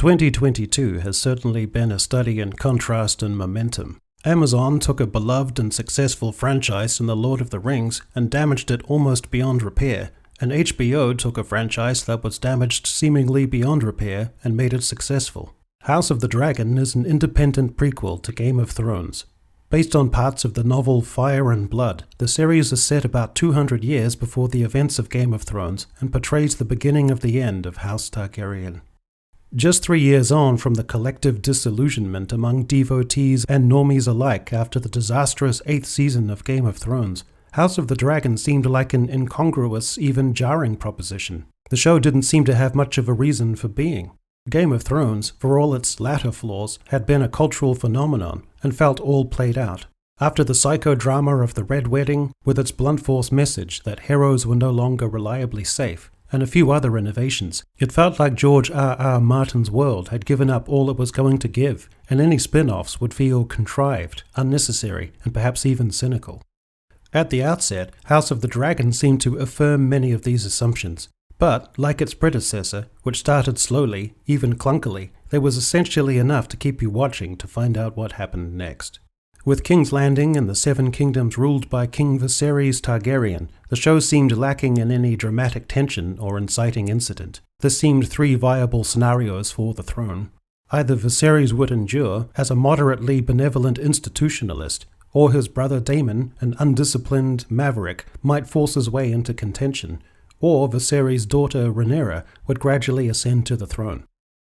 2022 has certainly been a study in contrast and momentum. Amazon took a beloved and successful franchise in The Lord of the Rings and damaged it almost beyond repair, and HBO took a franchise that was damaged seemingly beyond repair and made it successful. House of the Dragon is an independent prequel to Game of Thrones. Based on parts of the novel Fire and Blood, the series is set about 200 years before the events of Game of Thrones and portrays the beginning of the end of House Targaryen. Just 3 years on from the collective disillusionment among devotees and normies alike after the disastrous 8th season of Game of Thrones, House of the Dragon seemed like an incongruous, even jarring proposition. The show didn't seem to have much of a reason for being. Game of Thrones, for all its latter flaws, had been a cultural phenomenon and felt all played out. After the psychodrama of the Red Wedding, with its blunt force message that heroes were no longer reliably safe, and a few other innovations, it felt like George R.R. Martin's world had given up all it was going to give, and any spin-offs would feel contrived, unnecessary, and perhaps even cynical. At the outset, House of the Dragon seemed to affirm many of these assumptions, but, like its predecessor, which started slowly, even clunkily, there was essentially enough to keep you watching to find out what happened next. With King's Landing and the Seven Kingdoms ruled by King Viserys Targaryen, the show seemed lacking in any dramatic tension or inciting incident. There seemed 3 viable scenarios for the throne. Either Viserys would endure as a moderately benevolent institutionalist, or his brother Daemon, an undisciplined maverick, might force his way into contention, or Viserys' daughter Rhaenyra would gradually ascend to the throne.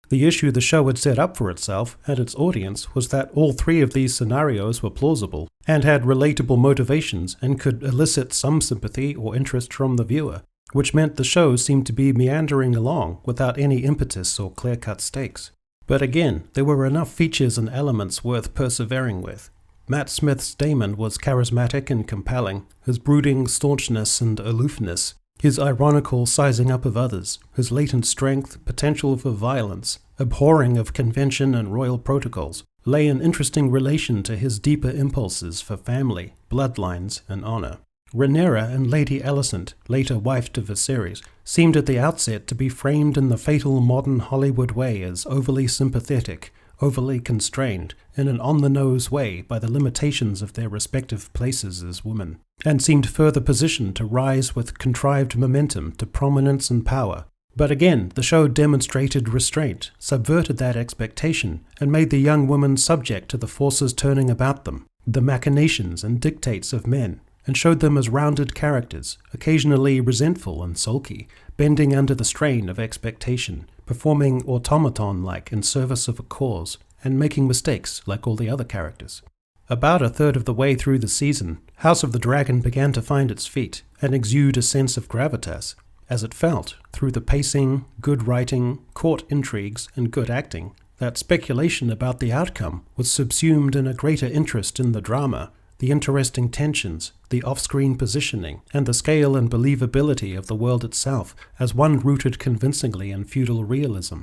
The issue the show had set up for itself and its audience was that all 3 of these scenarios were plausible and had relatable motivations and could elicit some sympathy or interest from the viewer, which meant the show seemed to be meandering along without any impetus or clear-cut stakes. But again, there were enough features and elements worth persevering with. Matt Smith's Daemon was charismatic and compelling, his brooding staunchness and aloofness, his ironical sizing up of others, his latent strength, potential for violence, abhorring of convention and royal protocols, lay in interesting relation to his deeper impulses for family, bloodlines, and honor. Rhaenyra and Lady Alicent, later wife to Viserys, seemed at the outset to be framed in the fatal modern Hollywood way as overly sympathetic, overly constrained, in an on-the-nose way by the limitations of their respective places as women, and seemed further positioned to rise with contrived momentum to prominence and power. But again, the show demonstrated restraint, subverted that expectation, and made the young woman subject to the forces turning about them, the machinations and dictates of men, and showed them as rounded characters, occasionally resentful and sulky, bending under the strain of expectation, performing automaton-like in service of a cause, and making mistakes like all the other characters. About a third of the way through the season, House of the Dragon began to find its feet and exude a sense of gravitas, as it felt, through the pacing, good writing, court intrigues, and good acting, that speculation about the outcome was subsumed in a greater interest in the drama, the interesting tensions, the off-screen positioning, and the scale and believability of the world itself as one rooted convincingly in feudal realism.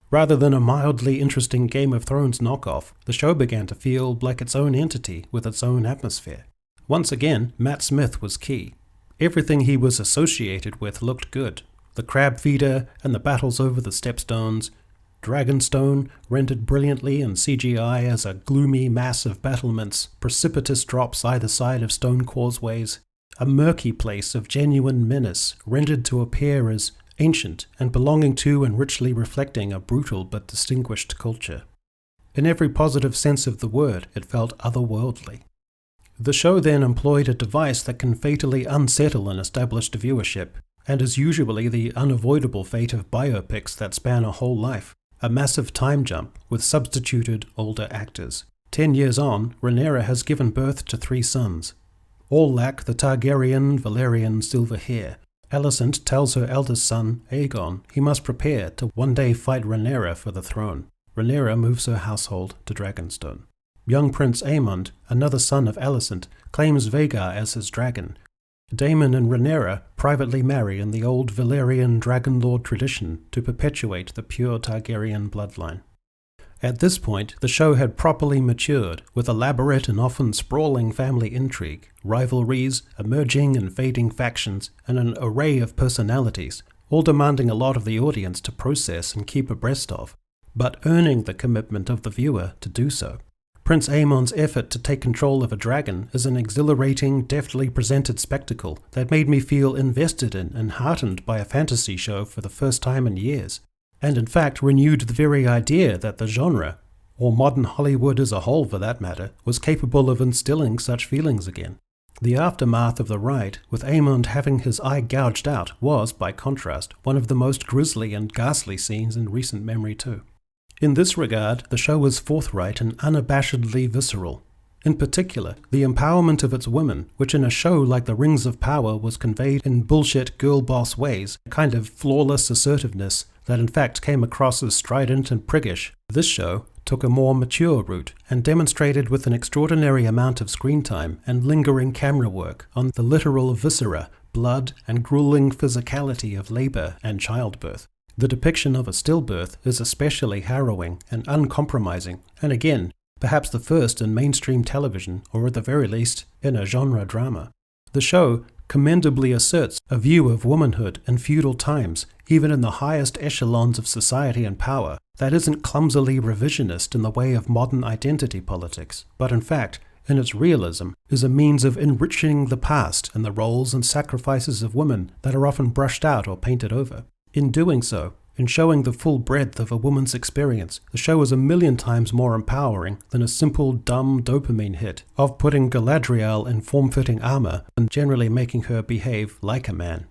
Rather than a mildly interesting Game of Thrones knockoff, the show began to feel like its own entity with its own atmosphere. Once again, Matt Smith was key. Everything he was associated with looked good. The crab feeder and the battles over the stepstones, Dragonstone, rendered brilliantly in CGI as a gloomy mass of battlements, precipitous drops either side of stone causeways, a murky place of genuine menace, rendered to appear as ancient and belonging to and richly reflecting a brutal but distinguished culture. In every positive sense of the word, it felt otherworldly. The show then employed a device that can fatally unsettle an established viewership, and is usually the unavoidable fate of biopics that span a whole life. A massive time jump with substituted older actors. 10 years on, Rhaenyra has given birth to 3 sons. All lack the Targaryen Valyrian silver hair. Alicent tells her eldest son, Aegon, he must prepare to one day fight Rhaenyra for the throne. Rhaenyra moves her household to Dragonstone. Young Prince Aemond, another son of Alicent, claims Vhagar as his dragon. Daemon and Rhaenyra privately marry in the old Valyrian Dragonlord tradition to perpetuate the pure Targaryen bloodline. At this point, the show had properly matured, with elaborate and often sprawling family intrigue, rivalries, emerging and fading factions, and an array of personalities, all demanding a lot of the audience to process and keep abreast of. but earning the commitment of the viewer to do so. Prince Aemon's effort to take control of a dragon is an exhilarating, deftly presented spectacle that made me feel invested in and heartened by a fantasy show for the first time in years, and in fact renewed the very idea that the genre, or modern Hollywood as a whole for that matter, was capable of instilling such feelings again. The aftermath of the ride, with Aemond having his eye gouged out, was, by contrast, one of the most grisly and ghastly scenes in recent memory too. In this regard, the show was forthright and unabashedly visceral. In particular, the empowerment of its women, which in a show like The Rings of Power was conveyed in bullshit girl-boss ways, a kind of flawless assertiveness that in fact came across as strident and priggish. This show took a more mature route and demonstrated with an extraordinary amount of screen time and lingering camera work on the literal viscera, blood, and grueling physicality of labor and childbirth. The depiction of a stillbirth is especially harrowing and uncompromising, and again, perhaps the first in mainstream television, or at the very least, in a genre drama. The show commendably asserts a view of womanhood in feudal times, even in the highest echelons of society and power, that isn't clumsily revisionist in the way of modern identity politics, but in fact, in its realism, is a means of enriching the past and the roles and sacrifices of women that are often brushed out or painted over. In doing so, in showing the full breadth of a woman's experience, the show is 1,000,000 times more empowering than a simple, dumb dopamine hit of putting Galadriel in form-fitting armor and generally making her behave like a man.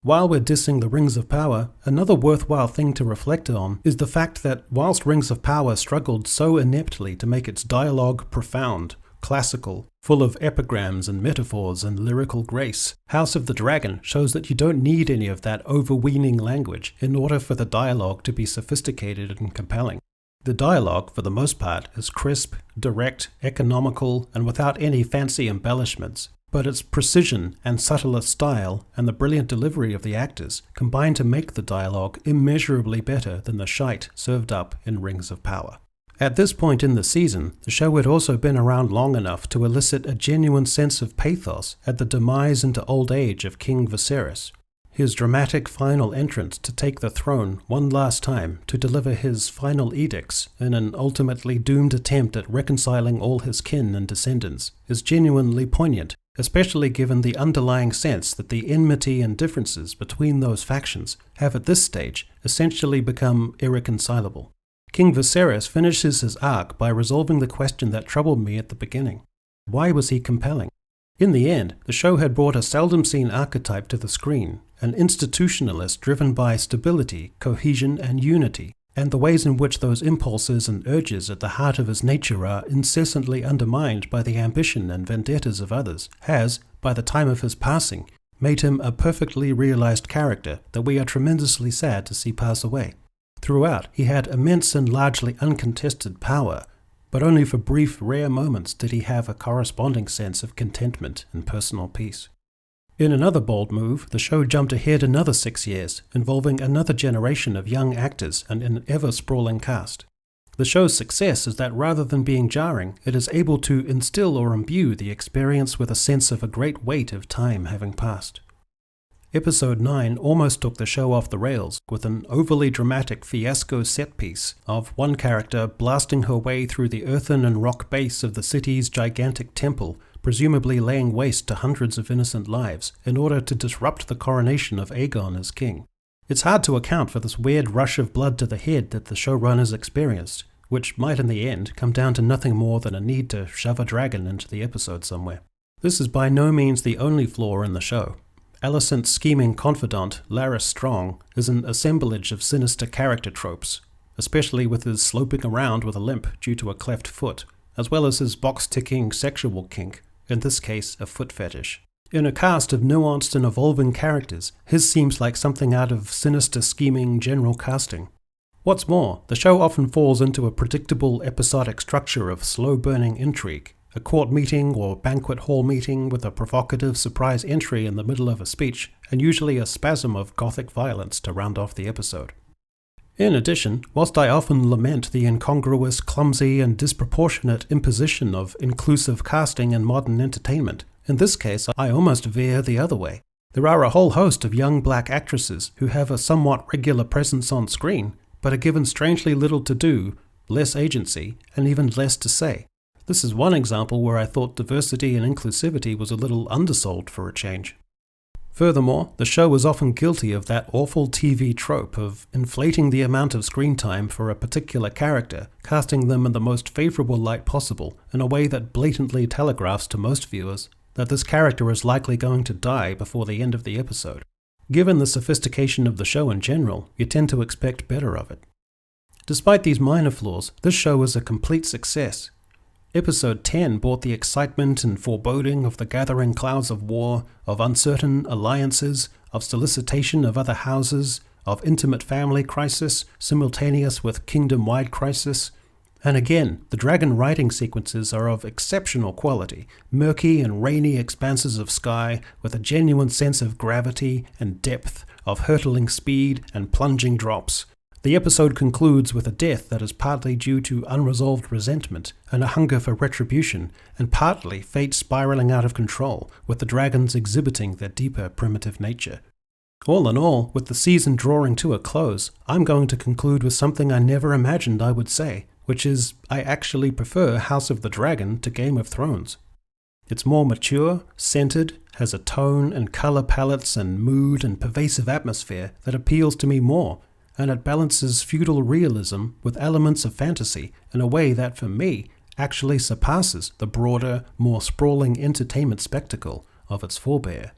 While we're dissing the Rings of Power, another worthwhile thing to reflect on is the fact that whilst Rings of Power struggled so ineptly to make its dialogue profound, classical, full of epigrams and metaphors and lyrical grace, House of the Dragon shows that you don't need any of that overweening language in order for the dialogue to be sophisticated and compelling. The dialogue, for the most part, is crisp, direct, economical, and without any fancy embellishments, but its precision and subtler style and the brilliant delivery of the actors combine to make the dialogue immeasurably better than the shite served up in Rings of Power. At this point in the season, the show had also been around long enough to elicit a genuine sense of pathos at the demise into old age of King Viserys. His dramatic final entrance to take the throne one last time to deliver his final edicts in an ultimately doomed attempt at reconciling all his kin and descendants is genuinely poignant, especially given the underlying sense that the enmity and differences between those factions have at this stage essentially become irreconcilable. King Viserys finishes his arc by resolving the question that troubled me at the beginning. Why was he compelling? In the end, the show had brought a seldom-seen archetype to the screen, an institutionalist driven by stability, cohesion, and unity, and the ways in which those impulses and urges at the heart of his nature are incessantly undermined by the ambition and vendettas of others, has, by the time of his passing, made him a perfectly realized character that we are tremendously sad to see pass away. Throughout, he had immense and largely uncontested power, but only for brief, rare moments did he have a corresponding sense of contentment and personal peace. In another bold move, the show jumped ahead another 6 years, involving another generation of young actors and an ever-sprawling cast. The show's success is that rather than being jarring, it is able to instill or imbue the experience with a sense of a great weight of time having passed. Episode 9 almost took the show off the rails with an overly dramatic fiasco set-piece of one character blasting her way through the earthen and rock base of the city's gigantic temple, presumably laying waste to hundreds of innocent lives in order to disrupt the coronation of Aegon as king. It's hard to account for this weird rush of blood to the head that the showrunners experienced, which might in the end come down to nothing more than a need to shove a dragon into the episode somewhere. This is by no means the only flaw in the show. Alicent's scheming confidant, Larys Strong, is an assemblage of sinister character tropes, especially with his sloping around with a limp due to a cleft foot, as well as his box-ticking sexual kink, in this case a foot fetish. In a cast of nuanced and evolving characters, his seems like something out of sinister scheming general casting. What's more, the show often falls into a predictable episodic structure of slow-burning intrigue, a court meeting or banquet hall meeting with a provocative surprise entry in the middle of a speech, and usually a spasm of gothic violence to round off the episode. In addition, whilst I often lament the incongruous, clumsy, and disproportionate imposition of inclusive casting in modern entertainment, in this case I almost veer the other way. There are a whole host of young black actresses who have a somewhat regular presence on screen, but are given strangely little to do, less agency, and even less to say. This is one example where I thought diversity and inclusivity was a little undersold for a change. Furthermore, the show is often guilty of that awful TV trope of inflating the amount of screen time for a particular character, casting them in the most favorable light possible in a way that blatantly telegraphs to most viewers that this character is likely going to die before the end of the episode. Given the sophistication of the show in general, you tend to expect better of it. Despite these minor flaws, this show is a complete success. Episode 10 brought the excitement and foreboding of the gathering clouds of war, of uncertain alliances, of solicitation of other houses, of intimate family crisis simultaneous with kingdom-wide crisis. And again, the dragon riding sequences are of exceptional quality, murky and rainy expanses of sky with a genuine sense of gravity and depth, of hurtling speed and plunging drops. The episode concludes with a death that is partly due to unresolved resentment and a hunger for retribution, and partly fate spiraling out of control, with the dragons exhibiting their deeper primitive nature. All in all, with the season drawing to a close, I'm going to conclude with something I never imagined I would say, which is I actually prefer House of the Dragon to Game of Thrones. It's more mature, centered, has a tone and color palettes and mood and pervasive atmosphere that appeals to me more, and it balances feudal realism with elements of fantasy in a way that, for me, actually surpasses the broader, more sprawling entertainment spectacle of its forebear.